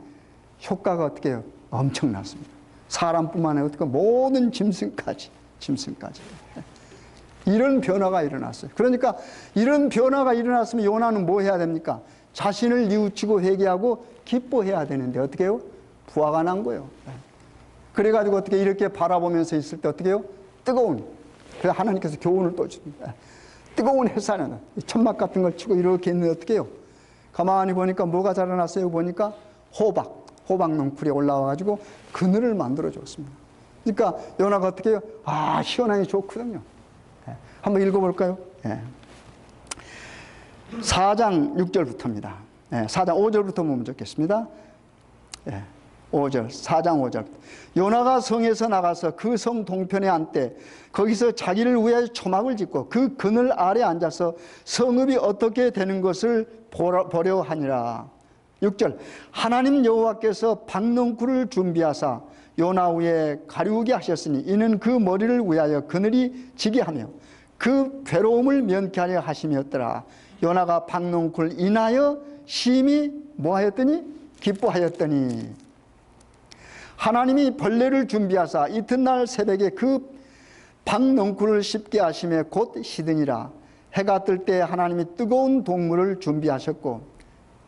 효과가 어떻게 해요? 엄청났습니다. 사람뿐만 아니라 어떻게 모든 짐승까지 이런 변화가 일어났어요. 그러니까 이런 변화가 일어났으면 요나는 뭐 해야 됩니까? 자신을 뉘우치고 회개하고 기뻐해야 되는데 어떻게 해요? 부화가 난 거예요. 그래가지고 어떻게 이렇게 바라보면서 있을 때 어떻게 해요? 뜨거운. 그래서 하나님께서 교훈을 또 줍니다. 뜨거운 햇살에 천막 같은 걸 치고 이렇게 있는데 어떻게 해요? 가만히 보니까 뭐가 자라났어요? 보니까 호박 넝쿨이 올라와가지고 그늘을 만들어 줬습니다. 그러니까 요나가 어떻게 해요? 아, 시원하니 좋거든요. 네. 한번 읽어볼까요? 네. 4장 6절부터입니다. 네, 4장 5절부터 보면 좋겠습니다. 네, 5절, 4장 5절. 요나가 성에서 나가서 그 성 동편에 앉되 거기서 자기를 위하여 초막을 짓고 그 그늘 아래 앉아서 성읍이 어떻게 되는 것을 보려 하니라. 6절. 하나님 여호와께서 박넝쿨을 준비하사 요나 위에 가리우게 하셨으니 이는 그 머리를 위하여 그늘이 지게 하며 그 괴로움을 면케하려 하심이었더라. 요나가 박넝쿨 인하여 심히 뭐하였더니 기뻐하였더니 하나님이 벌레를 준비하사 이튿날 새벽에 그 박넝쿨을 씹게 하심에 곧 시드니라. 해가 뜰 때 하나님이 뜨거운 동물을 준비하셨고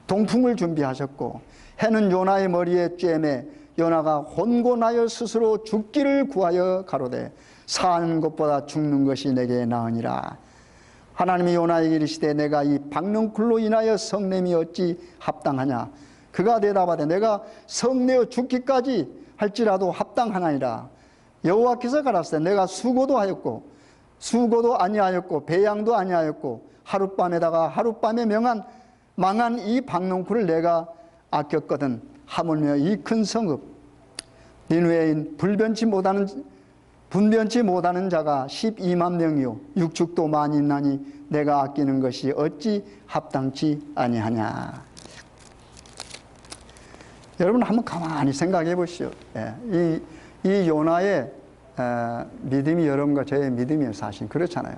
동풍을 준비하셨고 해는 요나의 머리에 쬐매 요나가 혼곤하여 스스로 죽기를 구하여 가로되 사는 것보다 죽는 것이 내게 나으니라. 하나님이 요나에게 이르시되 내가 이 박넝쿨로 인하여 성냄이 어찌 합당하냐. 그가 대답하되 내가 성내어 죽기까지 할지라도 합당하나이다. 여호와께서 가라사대 내가 수고도 하였고 수고도 아니하였고 배양도 아니하였고 하룻밤에다가 하룻밤에 망한 이 박넝쿨을 내가 아꼈거든. 하물며 이 큰 성읍 니느웨인 분변치 못하는 자가 12만 명이요 육축도 많이 있나니 내가 아끼는 것이 어찌 합당치 아니하냐. 여러분 한번 가만히 생각해 보시오. 이 요나의 믿음이 여러분과 저의 믿음이에요. 사실 그렇잖아요.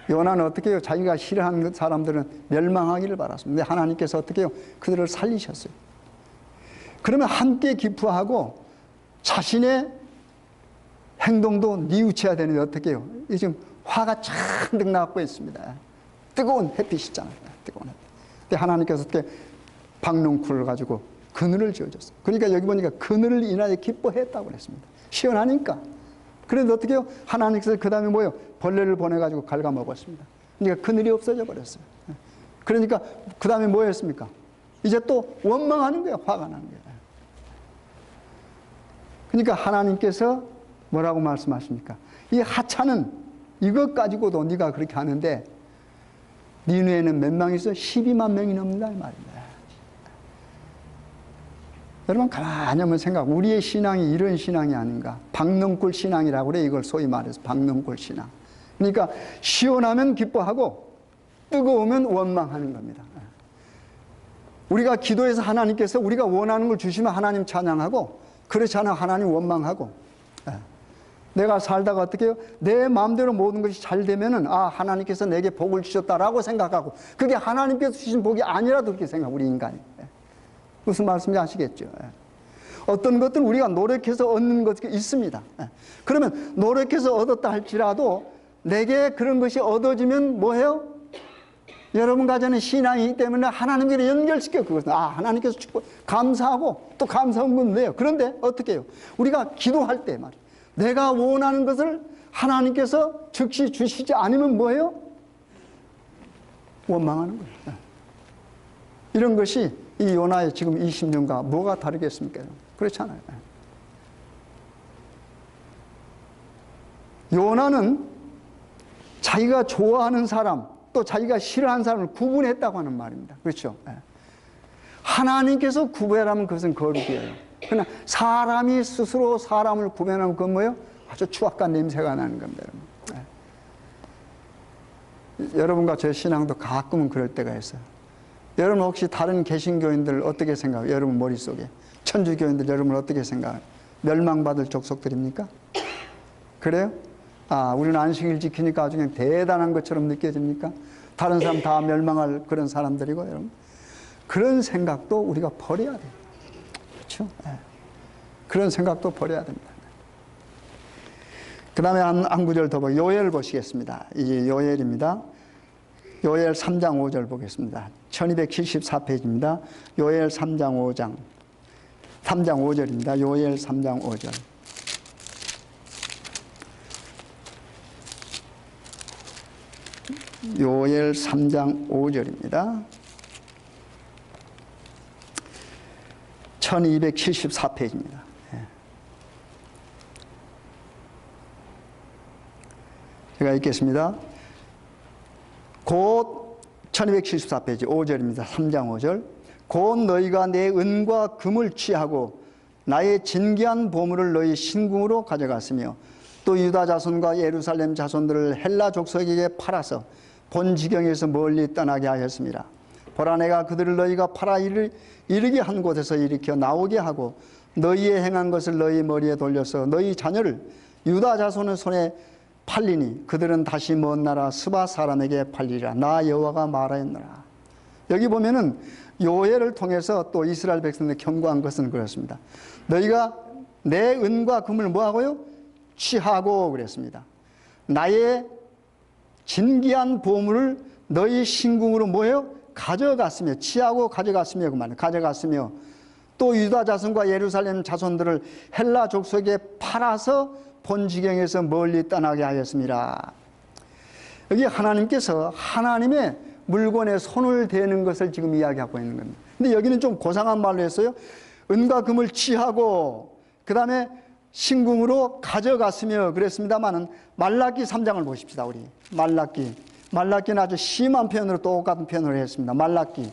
요나는 어떻게 해요? 자기가 싫어하는 사람들은 멸망하기를 바랐습니다. 근데 하나님께서 어떻게 해요? 그들을 살리셨어요. 그러면 함께 기뻐하고 자신의 행동도 뉘우쳐야 되는데 어떻게 해요? 지금 화가 잔뜩 나고 있습니다. 뜨거운 햇빛이 있잖아요. 뜨거운 햇빛. 근데 하나님께서 어떻게 박넝쿨을 가지고 그늘을 지어줬어요. 그러니까 여기 보니까 그늘을 인하여 기뻐했다고 그랬습니다. 시원하니까. 그런데 어떻게 해요? 하나님께서 그 다음에 뭐예요? 벌레를 보내가지고 갉아먹었습니다. 그러니까 그늘이 없어져 버렸어요. 그러니까 그 다음에 뭐 했습니까? 이제 또 원망하는 거예요. 화가 나는 거예요. 그러니까 하나님께서 뭐라고 말씀하십니까? 이 하찮은 이것 가지고도 네가 그렇게 하는데 니느웨는 몇 명이 있어? 12만 명이 넘는다 이 말입니다. 여러분 가만히 한번 생각. 우리의 신앙이 이런 신앙이 아닌가? 박넝쿨 신앙이라고 그래. 이걸 소위 말해서 박넝쿨 신앙. 그러니까 시원하면 기뻐하고 뜨거우면 원망하는 겁니다. 우리가 기도해서 하나님께서 우리가 원하는 걸 주시면 하나님 찬양하고 그렇지 않아 하나님 원망하고. 내가 살다가 어떻게 해요? 내 마음대로 모든 것이 잘 되면은 아 하나님께서 내게 복을 주셨다라고 생각하고 그게 하나님께서 주신 복이 아니라도 그렇게 생각하고 우리 인간이. 무슨 말씀인지 아시겠죠? 어떤 것들은 우리가 노력해서 얻는 것이 있습니다. 그러면 노력해서 얻었다 할지라도 내게 그런 것이 얻어지면 뭐해요? 여러분 가정에 신앙이 있기 때문에 하나님께 연결시켜 그것은 아 하나님께서 축복 감사하고 또 감사한 건 돼요. 그런데 어떻게 해요? 우리가 기도할 때 말이에요. 내가 원하는 것을 하나님께서 즉시 주시지 않으면 뭐예요? 원망하는 거예요. 이런 것이 이 요나의 지금 20년과 뭐가 다르겠습니까? 그렇잖아요. 요나는 자기가 좋아하는 사람 또 자기가 싫어하는 사람을 구분했다고 하는 말입니다. 그렇죠? 하나님께서 구별하면 그것은 거룩이에요. 그러나 사람이 스스로 사람을 구별하면 그건 뭐예요? 아주 추악한 냄새가 나는 겁니다. 여러분과 제 신앙도 가끔은 그럴 때가 있어요. 여러분 혹시 다른 개신교인들 어떻게 생각해요? 여러분 머릿속에 천주교인들 여러분 어떻게 생각해요? 멸망받을 족속들입니까? 그래요? 아, 우리는 안식일 지키니까 아주 그냥 대단한 것처럼 느껴집니까? 다른 사람 다 멸망할 그런 사람들이고 여러분 그런 생각도 우리가 버려야 돼요. 그렇죠? 네. 그런 생각도 버려야 됩니다. 그 다음에 한 구절 더 보고 요엘 보시겠습니다. 이제 요엘입니다. 요엘 3장 5절 보겠습니다. 1274페이지입니다. 요엘 3장 5절입니다. 요엘 3장 5절. 요엘 3장 5절입니다. 1274페이지입니다. 제가 읽겠습니다. 곧 1274페이지 5절입니다. 3장 5절. 곧 너희가 내 은과 금을 취하고 나의 진귀한 보물을 너희 신궁으로 가져갔으며 또 유다 자손과 예루살렘 자손들을 헬라 족속에게 팔아서 본 지경에서 멀리 떠나게 하였습니다. 보라, 내가 그들을 너희가 팔아 이르게 한 곳에서 일으켜 나오게 하고 너희의 행한 것을 너희 머리에 돌려서 너희 자녀를 유다 자손의 손에 팔리니 그들은 다시 먼 나라 스바 사람에게 팔리리라. 나 여호와가 말하였노라. 여기 보면은 요엘을 통해서 또 이스라엘 백성들 경고한 것은 그렇습니다. 너희가 내 은과 금을 뭐하고요? 취하고 그랬습니다. 나의 진귀한 보물을 너희 신궁으로 뭐예요? 가져갔으며, 취하고 가져갔으며, 그 말은 가져갔으며, 또 유다 자손과 예루살렘 자손들을 헬라 족속에 팔아서 본 지경에서 멀리 떠나게 하였습니다. 여기 하나님께서 하나님의 물건에 손을 대는 것을 지금 이야기하고 있는 겁니다. 근데 여기는 좀 고상한 말로 했어요. 은과 금을 취하고 그 다음에 신궁으로 가져갔으며 그랬습니다만은 말라기 3장을 보십시다. 우리 말라기는 아주 심한 표현으로 똑같은 표현을 했습니다. 말라기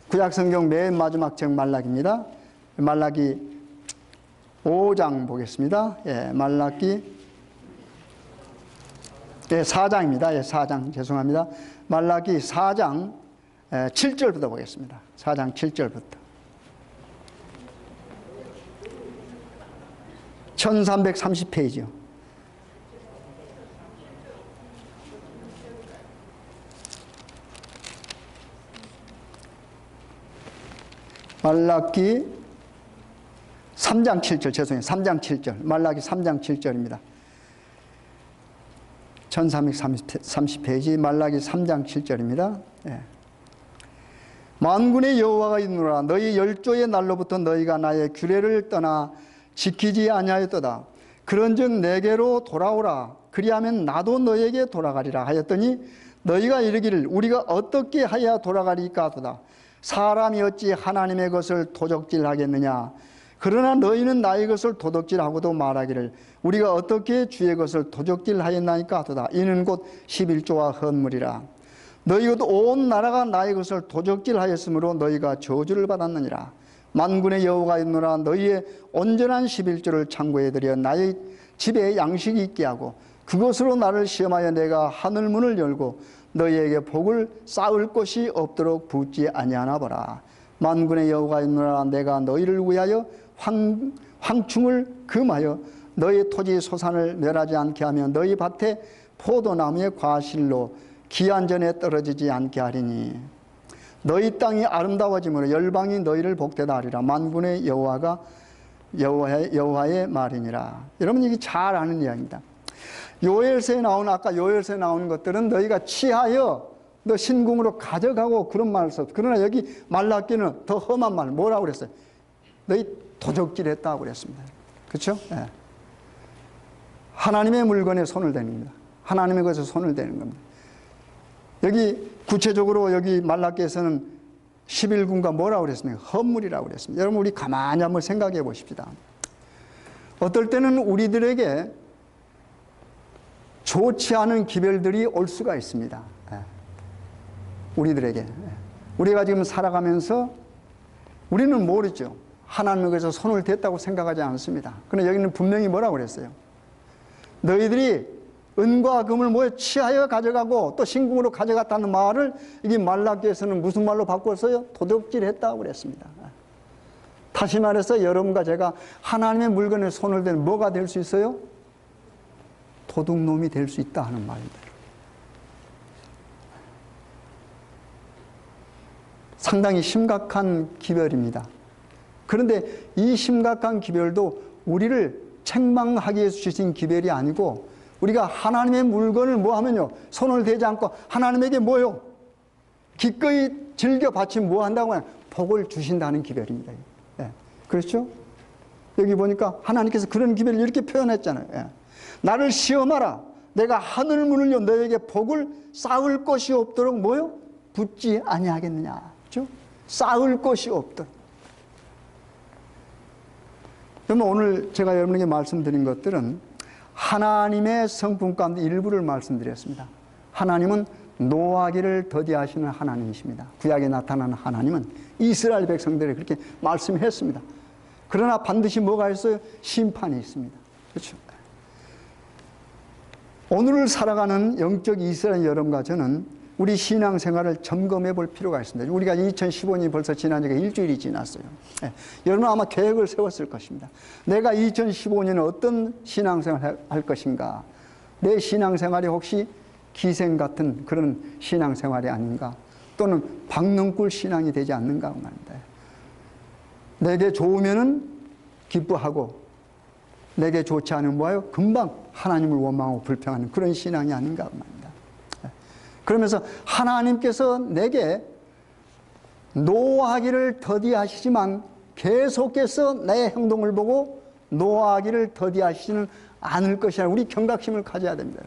구약성경 맨 마지막 책 말라기입니다. 말라기 5장 보겠습니다. 예, 말라기 4장입니다. 예, 4장 죄송합니다. 말라기 4장 7절부터 보겠습니다. 4장 7절부터 1330페이지요. 말라기 3장 7절 죄송해요. 3장 7절 말라기 3장 7절입니다. 1330페이지 말라기 3장 7절입니다. 예. 만군의 여호와가 있노라. 너희 열조의 날로부터 너희가 나의 규례를 떠나 지키지 아니하였도다. 그런즉 내게로 돌아오라. 그리하면 나도 너에게 돌아가리라 하였더니 너희가 이르기를 우리가 어떻게 하여야 돌아가리까 하도다. 사람이 어찌 하나님의 것을 도적질하겠느냐. 그러나 너희는 나의 것을 도둑질하고도 말하기를 우리가 어떻게 주의 것을 도적질하였나이까 하도다. 이는 곧 11조와 헌물이라. 너희 곧 온 나라가 나의 것을 도적질하였으므로 너희가 저주를 받았느니라. 만군의 여호와가 있노라. 너희의 온전한 11조를 창고에 들여 나의 집에 양식이 있게 하고 그것으로 나를 시험하여 내가 하늘문을 열고 너희에게 복을 쌓을 곳이 없도록 붓지 아니하나 보라. 만군의 여호와가 있노라. 내가 너희를 위하여 황충을 금하여 너희 토지 소산을 멸하지 않게 하며 너희 밭에 포도나무의 과실로 기한전에 떨어지지 않게 하리니 너희 땅이 아름다워짐으로 열방이 너희를 복되다 하리라. 만군의 여호와의 말이니라. 여러분 이게 잘 아는 이야기입니다. 요엘서에 나오는 아까 요엘서에 나오는 것들은 너희가 취하여 너 신궁으로 가져가고 그런 말을 썼어. 그러나 여기 말라기는 더 험한 말 뭐라고 그랬어요? 너희 도적질했다고 그랬습니다. 그렇죠? 네. 하나님의 물건에 손을 대는 겁니다. 하나님의 것에 손을 대는 겁니다. 여기 구체적으로 여기 말라기에서는 11군과 뭐라고 그랬습니까? 헌물이라고 그랬습니다. 여러분 우리 가만히 한번 생각해 보십시다. 어떨 때는 우리들에게 좋지 않은 기별들이 올 수가 있습니다. 우리들에게. 우리가 지금 살아가면서 우리는 모르죠. 하나님의 것에 손을 댔다고 생각하지 않습니다. 그러나 여기는 분명히 뭐라고 그랬어요? 너희들이 은과 금을 뭐에 취하여 가져가고 또 신궁으로 가져갔다는 말을 이게 말라기에서는 무슨 말로 바꿨어요? 도둑질했다고 그랬습니다. 다시 말해서 여러분과 제가 하나님의 물건에 손을 대면 뭐가 될 수 있어요? 도둑놈이 될 수 있다 하는 말입니다. 상당히 심각한 기별입니다. 그런데 이 심각한 기별도 우리를 책망하기 위해서 주신 기별이 아니고 우리가 하나님의 물건을 뭐 하면요 손을 대지 않고 하나님에게 뭐요 기꺼이 즐겨 바치면 뭐 한다고 하면 복을 주신다는 기별입니다. 예. 그렇죠? 여기 보니까 하나님께서 그런 기별을 이렇게 표현했잖아요. 예. 나를 시험하라. 내가 하늘 문을요 너에게 복을 쌓을 것이 없도록 뭐요? 붙지 아니하겠느냐. 그렇죠? 쌓을 것이 없도록. 그러면 오늘 제가 여러분에게 말씀드린 것들은 하나님의 성품 가운데 일부를 말씀드렸습니다. 하나님은 노하기를 더디하시는 하나님이십니다. 구약에 나타나는 하나님은 이스라엘 백성들에게 그렇게 말씀했습니다. 그러나 반드시 뭐가 있어요? 심판이 있습니다. 그렇죠? 오늘을 살아가는 영적 이스라엘 여러분과 저는 우리 신앙생활을 점검해 볼 필요가 있습니다. 우리가 2015년이 벌써 지난 지가 일주일이 지났어요. 네. 여러분은 아마 계획을 세웠을 것입니다. 내가 2015년에 어떤 신앙생활을 할 것인가? 내 신앙생활이 혹시 기생 같은 그런 신앙생활이 아닌가? 또는 박능꿀 신앙이 되지 않는가 말입니다. 내게 좋으면은 기뻐하고 내게 좋지 않으면 뭐예요? 금방 하나님을 원망하고 불평하는 그런 신앙이 아닌가 말입니다. 그러면서 하나님께서 내게 노하기를 더디하시지만 계속해서 내 행동을 보고 노하기를 더디하시지는 않을 것이라 우리 경각심을 가져야 됩니다.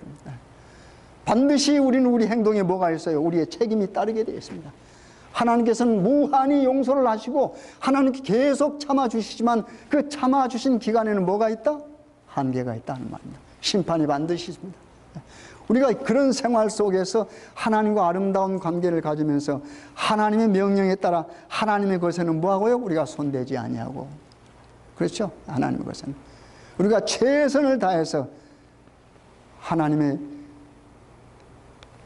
반드시 우리는 우리 행동에 뭐가 있어요? 우리의 책임이 따르게 되어 있습니다. 하나님께서는 무한히 용서를 하시고 하나님께 계속 참아주시지만 그 참아주신 기간에는 뭐가 있다? 한계가 있다는 말입니다. 심판이 반드시 있습니다. 우리가 그런 생활 속에서 하나님과 아름다운 관계를 가지면서 하나님의 명령에 따라 하나님의 것에는 뭐하고요? 우리가 손대지 아니하고. 그렇죠? 하나님의 것에는. 우리가 최선을 다해서 하나님의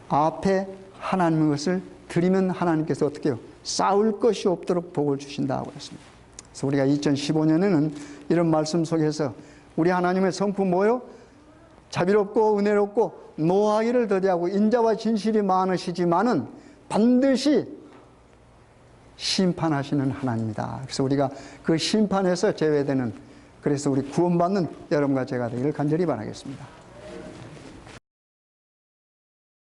앞에 하나님의 것을 드리면 하나님께서 어떻게 해요? 싸울 것이 없도록 복을 주신다고 했습니다. 그래서 우리가 2015년에는 이런 말씀 속에서 우리 하나님의 성품 뭐요? 자비롭고 은혜롭고 노하기를 더디하고 인자와 진실이 많으시지만은 반드시 심판하시는 하나님이다. 그래서 우리가 그 심판에서 제외되는, 그래서 우리 구원받는 여러분과 제가 되기를 간절히 바라겠습니다.